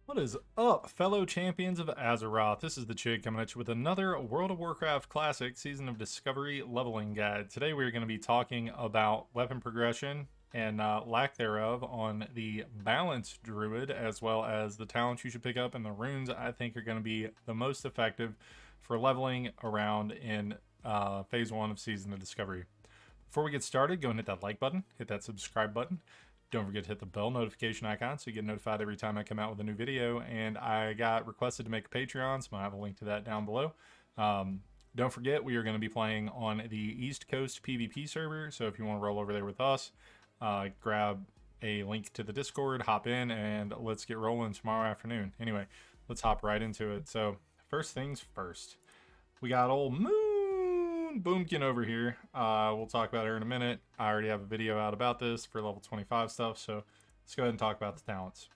What is up, fellow champions of Azeroth? This is the Chig coming at you with another World of Warcraft Classic Season of Discovery leveling guide. Today we're going to be talking about weapon progression and lack thereof on the balanced Druid, as well as the talents you should pick up and the runes I think are going to be the most effective for leveling around in Phase 1 of Season of Discovery. Before we get started, go and hit that like button, hit that subscribe button. Don't forget to hit the bell notification icon so you get notified every time I come out with a new video. And I got requested to make a Patreon, so I have a link to that down below. Don't forget, we are going to be playing on the East Coast PvP server, so if you want to roll over there with us, grab a link to the Discord, hop in, and let's get rolling tomorrow afternoon. Anyway, let's hop right into it. So, first things first. We got old Boomkin over here. We'll talk about her in a minute. I already have a video out about this for level 25 stuff, so let's go ahead and talk about the talents.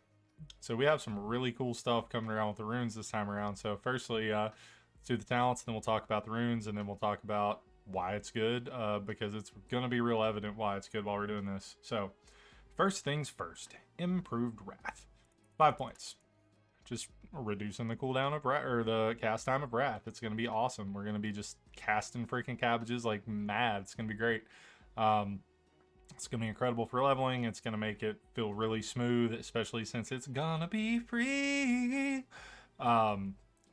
So we have some really cool stuff coming around with the runes this time around. So firstly, let's do the talents, then we'll talk about the runes, and then we'll talk about why it's good, because it's going to be real evident why it's good while we're doing this. So first things first, improved wrath. 5 points. Just reducing the cooldown of wrath, or the cast time of wrath. It's going to be awesome. We're going to be just casting freaking cabbages like mad. It's going to be great. It's going to be incredible for leveling. It's going to make it feel really smooth, especially since it's going to be free.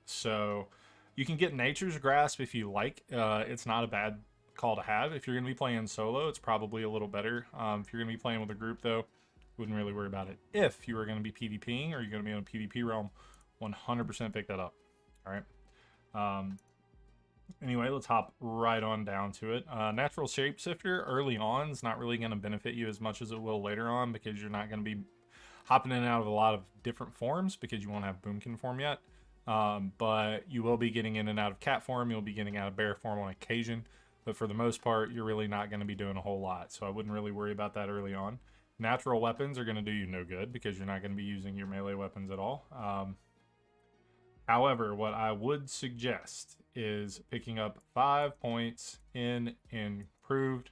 So you can get Nature's Grasp if you like. It's not a bad call to have. If you're going to be playing solo, it's probably a little better. If you're going to be playing with a group, though, wouldn't really worry about it. If you were going to be PvPing or you're going to be in a PvP realm, 100% pick that up. All right. Anyway, let's hop right on down to it. Natural Shapeshifter early on is not really going to benefit you as much as it will later on, because you're not going to be hopping in and out of a lot of different forms because you won't have Boomkin form yet. But you will be getting in and out of cat form. You'll be getting out of bear form on occasion. But for the most part, you're really not going to be doing a whole lot. So I wouldn't really worry about that early on. Natural weapons are going to do you no good because you're not going to be using your melee weapons at all. However, what I would suggest is picking up 5 points in improved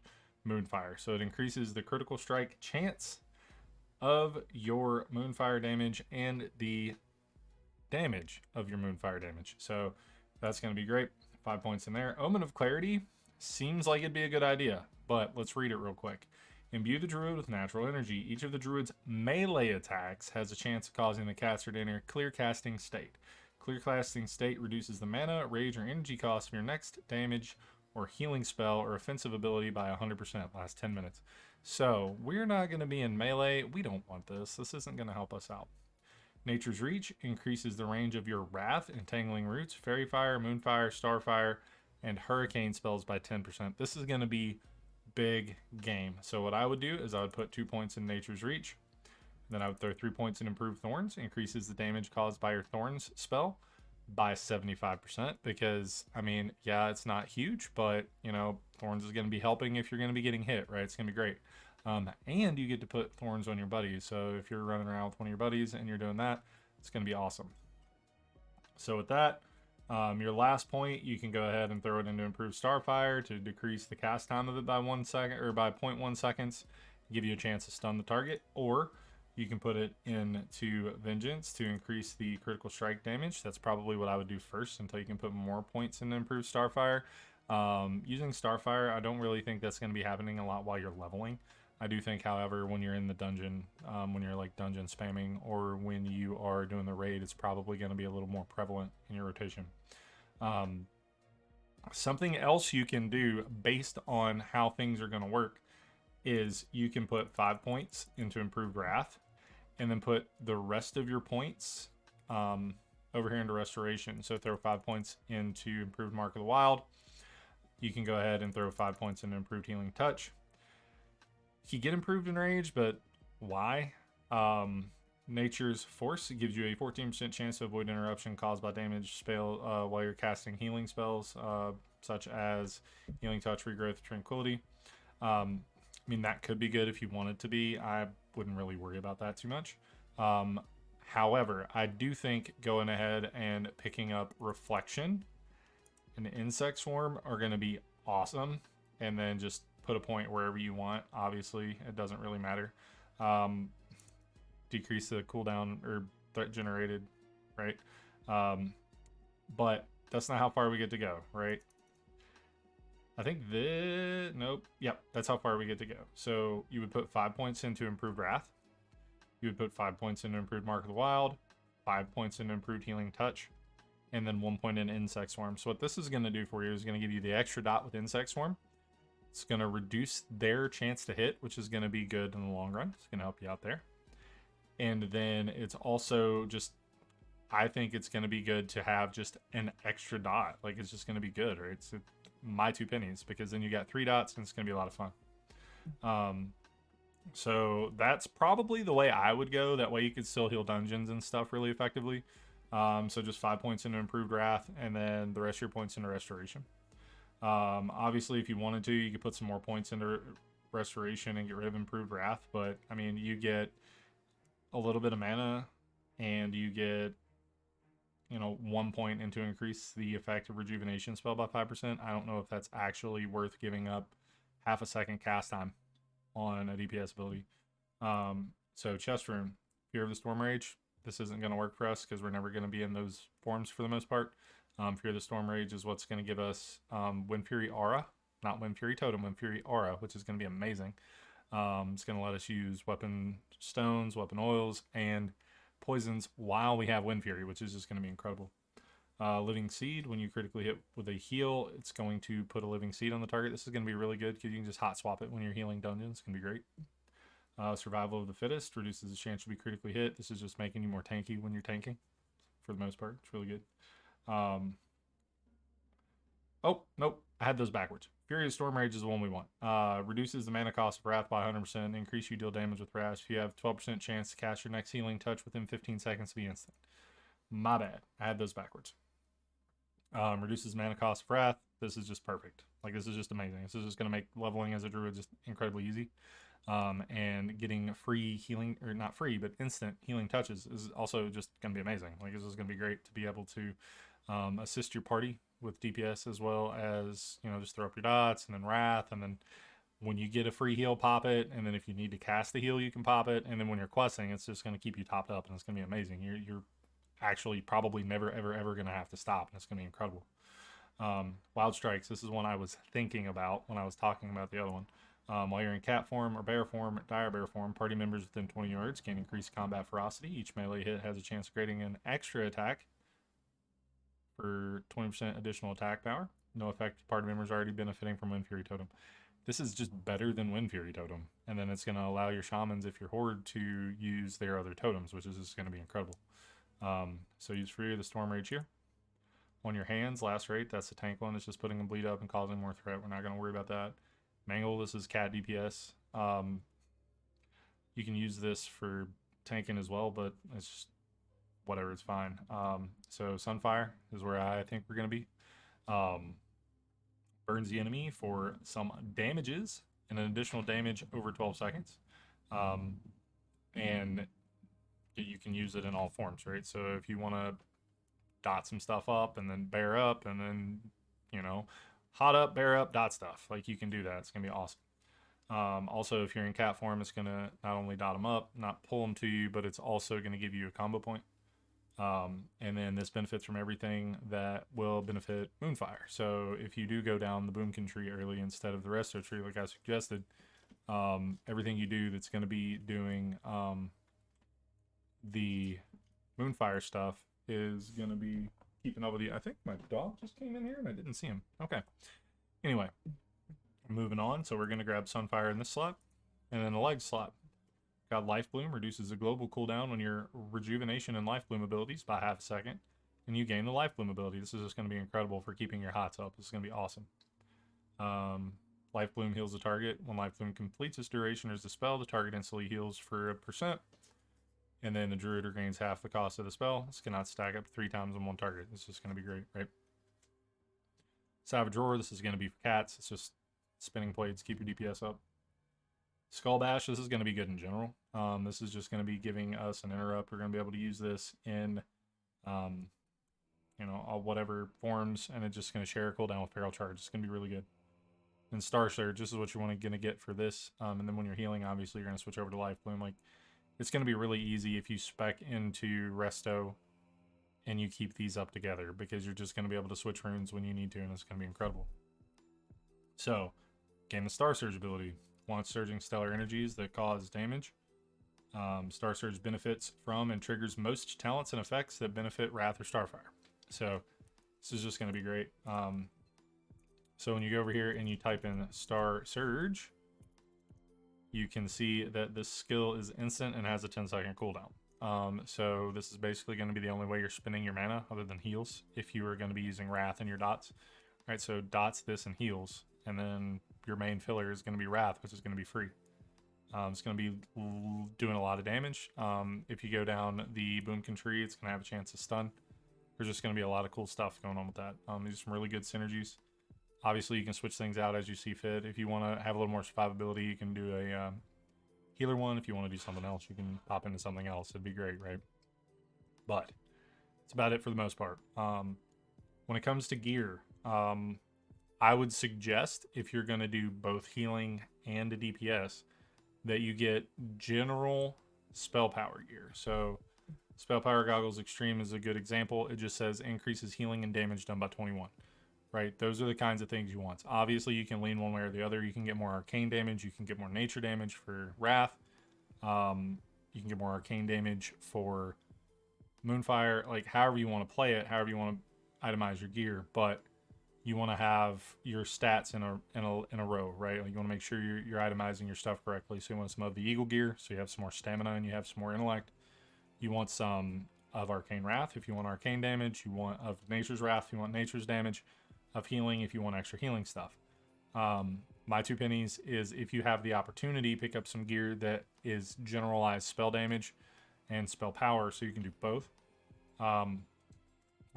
Moonfire. So it increases the critical strike chance of your Moonfire damage and the damage of your Moonfire damage. So that's going to be great. 5 points in there. Omen of Clarity seems like it'd be a good idea, but let's read it real quick. Imbue the Druid with natural energy. Each of the Druid's melee attacks has a chance of causing the caster to enter clear casting state. Clear casting state reduces the mana, rage, or energy cost of your next damage or healing spell or offensive ability by 100%. Last 10 minutes. So we're not going to be in melee. We don't want this. This isn't going to help us out. Nature's Reach increases the range of your Wrath, Entangling Roots, Fairy Fire, Moonfire, Starfire, and Hurricane spells by 10%. This is going to be big game. So what I would do is I would put 2 points in Nature's Reach. Then I would throw 3 points in Improved Thorns. Increases the damage caused by your Thorns spell by 75%. Because, I mean, yeah, it's not huge, but, you know, Thorns is going to be helping if you're going to be getting hit, right? It's going to be great. And you get to put Thorns on your buddies. So if you're running around with one of your buddies and you're doing that, it's going to be awesome. So with that, your last point, you can go ahead and throw it into Improved Starfire to decrease the cast time of it by 1 second, or by 0.1 seconds, give you a chance to stun the target. Or you can put it into Vengeance to increase the critical strike damage. That's probably what I would do first until you can put more points into Improved Starfire. Using Starfire, I don't really think that's going to be happening a lot while you're leveling. I do think, however, when you're in the dungeon, when you're like dungeon spamming, or when you are doing the raid, it's probably going to be a little more prevalent in your rotation. Something else you can do based on how things are going to work is you can put 5 points into Improved Wrath, and then put the rest of your points over here into Restoration. So throw 5 points into Improved Mark of the Wild. You can go ahead and throw 5 points into Improved Healing Touch. You get Improved Enrage, but why? Nature's Force gives you a 14% chance to avoid interruption caused by damage spell while you're casting healing spells, such as Healing Touch, Regrowth, Tranquility. I mean, that could be good if you want it to be. I wouldn't really worry about that too much. However, I do think going ahead and picking up Reflection and Insect Swarm are going to be awesome. And then just put a point wherever you want. Obviously, it doesn't really matter. Decrease the cooldown, or threat generated, right? But that's not how far we get to go, right? I think this, nope, yep, that's how far we get to go. So you would put 5 points into Improved Wrath. You would put 5 points into Improved Mark of the Wild, 5 points into Improved Healing Touch, and then 1 point in Insect Swarm. So what this is going to do for you is going to give you the extra dot with Insect Swarm. It's going to reduce their chance to hit, which is going to be good in the long run. It's going to help you out there. And then it's also just, I think it's going to be good to have just an extra dot. Like, it's just going to be good, right? It's my 2 pennies, because then you got 3 dots and it's going to be a lot of fun. So that's probably the way I would go. That way you could still heal dungeons and stuff really effectively. So just 5 points into Improved Wrath, and then the rest of your points into Restoration. Obviously, if you wanted to, you could put some more points into Restoration and get rid of Improved Wrath. But, I mean, you get a little bit of mana, and you get, 1 point into increase the effective Rejuvenation spell by 5%. I don't know if that's actually worth giving up half a second cast time on a DPS ability. So Chest Rune, Fear of the Storm Rage. This isn't going to work for us because we're never going to be in those forms for the most part. Fear of the Storm Rage is what's going to give us Wind Fury Aura, not Wind Fury Totem, Wind Fury Aura, which is going to be amazing. It's going to let us use weapon stones, weapon oils, and poisons while we have Wind Fury, which is just going to be incredible. Living Seed, when you critically hit with a heal, it's going to put a Living Seed on the target. This is going to be really good because you can just hot swap it when you're healing dungeons. It's going to be great. Survival of the Fittest reduces the chance to be critically hit. This is just making you more tanky when you're tanking, for the most part. It's really good. Oh, nope. I had those backwards. Fury of Storm Rage is the one we want. Reduces the mana cost of Wrath by 100%. Increase you deal damage with Wrath. If you have 12% chance to cast your next healing touch within 15 seconds to be instant. My bad. I had those backwards. Reduces mana cost of Wrath. This is just perfect. Like, this is just amazing. This is just going to make leveling as a druid just incredibly easy. And getting free healing, or not free, but instant healing touches is also just going to be amazing. Like, this is going to be great to be able to assist your party with DPS, as well as, just throw up your dots, and then Wrath, and then when you get a free heal, pop it, and then if you need to cast the heal, you can pop it, and then when you're questing, it's just going to keep you topped up, and it's going to be amazing. You're actually probably never, ever going to have to stop, and it's going to be incredible. Wild Strikes, this is one I was thinking about when I was talking about the other one. While you're in cat form or bear form, dire bear form, party members within 20 yards can increase combat ferocity. Each melee hit has a chance of creating an extra attack for 20% additional attack power. No effect. Party members already benefiting from Wind Fury Totem. This is just better than Wind Fury Totem. And then it's going to allow your shamans, if you're horde, to use their other totems, which is just going to be incredible. So use Fury of the Storm Rage here. On your hands, Lacerate, that's the tank one. It's just putting them bleed up and causing more threat. We're not going to worry about that. Mangle, this is cat DPS. You can use this for tanking as well, but it's just whatever, it's fine. So Sunfire is where I think we're going to be. Burns the enemy for some damages and an additional damage over 12 seconds. And you can use it in all forms, right? So if you want to dot some stuff up and then bear up and then, hot up, bear up, dot stuff. Like, you can do that. It's going to be awesome. Also, if you're in cat form, it's going to not only dot them up, not pull them to you, but it's also going to give you a combo point. And then this benefits from everything that will benefit Moonfire. So if you do go down the Boomkin tree early instead of the Resto tree, like I suggested, everything you do that's going to be doing the Moonfire stuff is going to be keeping up with you. I think my dog just came in here and I didn't see him. Okay. Anyway, moving on. So we're going to grab Sunfire in this slot, and then the leg slot. Got Life Bloom, reduces the global cooldown on your Rejuvenation and Life Bloom abilities by half a second, and you gain the Life Bloom ability. This is just going to be incredible for keeping your hots up. This is going to be awesome. Life Bloom heals the target. When Life Bloom completes its duration or is dispelled, the target instantly heals for 1%. And then the Druid regains half the cost of the spell. This cannot stack up 3 times on one target. It's just going to be great, right? Savage Roar, this is going to be for cats. It's just spinning blades, keep your DPS up. Skull Bash, this is going to be good in general. This is just going to be giving us an interrupt. We're going to be able to use this in, whatever forms, and it's just going to share a cooldown with Feral Charge. It's going to be really good. And Star Surge, this is what you're going to get for this. And then when you're healing, obviously, you're going to switch over to Life Bloom. Like, it's going to be really easy if you spec into Resto and you keep these up together, because you're just going to be able to switch runes when you need to, and it's going to be incredible. So, gain the Star Surge ability. Launch surging stellar energies that cause damage. Star Surge benefits from and triggers most talents and effects that benefit Wrath or Starfire. So, this is just going to be great. So when you go over here and you type in Star Surge, you can see that this skill is instant and has a 10-second cooldown. So this is basically going to be the only way you're spending your mana other than heals if you are going to be using Wrath in your dots. All right, so dots this and heals, and then your main filler is going to be Wrath, which is going to be free. It's going to be doing a lot of damage. If you go down the Boomkin tree, it's going to have a chance to stun. There's just going to be a lot of cool stuff going on with that. These are some really good synergies. Obviously, you can switch things out as you see fit. If you want to have a little more survivability, you can do a healer one. If you want to do something else, you can pop into something else. It'd be great, right? But that's about it for the most part. When it comes to gear, I would suggest, if you're going to do both healing and a DPS, that you get general spell power gear. So spell power goggles extreme is a good example. It just says increases healing and damage done by 21. Right, those are the kinds of things you want. Obviously, you can lean one way or the other. You can get more arcane damage. You can get more nature damage for Wrath. You can get more arcane damage for Moonfire. Like, however you want to play it, however you want to itemize your gear. But you want to have your stats in a row, right? Like, you want to make sure you're itemizing your stuff correctly. So you want some of the Eagle gear, so you have some more stamina and you have some more intellect. You want some of Arcane Wrath if you want arcane damage. You want of Nature's Wrath if you want nature's damage. Of healing if you want extra healing stuff. My 2 pennies is, if you have the opportunity, pick up some gear that is generalized spell damage and spell power, so you can do both.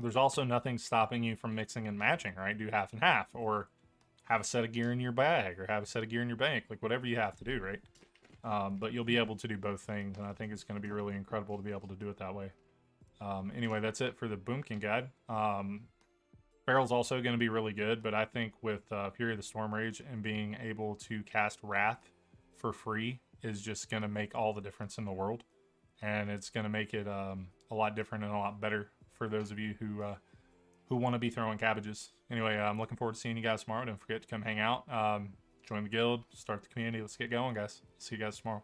There's also nothing stopping you from mixing and matching, right? Do half and half, or have a set of gear in your bag, or have a set of gear in your bank, like whatever you have to do, right? But you'll be able to do both things, and I think it's going to be really incredible to be able to do it that way. Anyway, that's it for the Boomkin guide. Barrel's also going to be really good, but I think with Fury of the Storm Rage and being able to cast Wrath for free is just going to make all the difference in the world. And it's going to make it a lot different and a lot better for those of you who want to be throwing cabbages. Anyway, I'm looking forward to seeing you guys tomorrow. Don't forget to come hang out, join the guild, start the community. Let's get going, guys. See you guys tomorrow.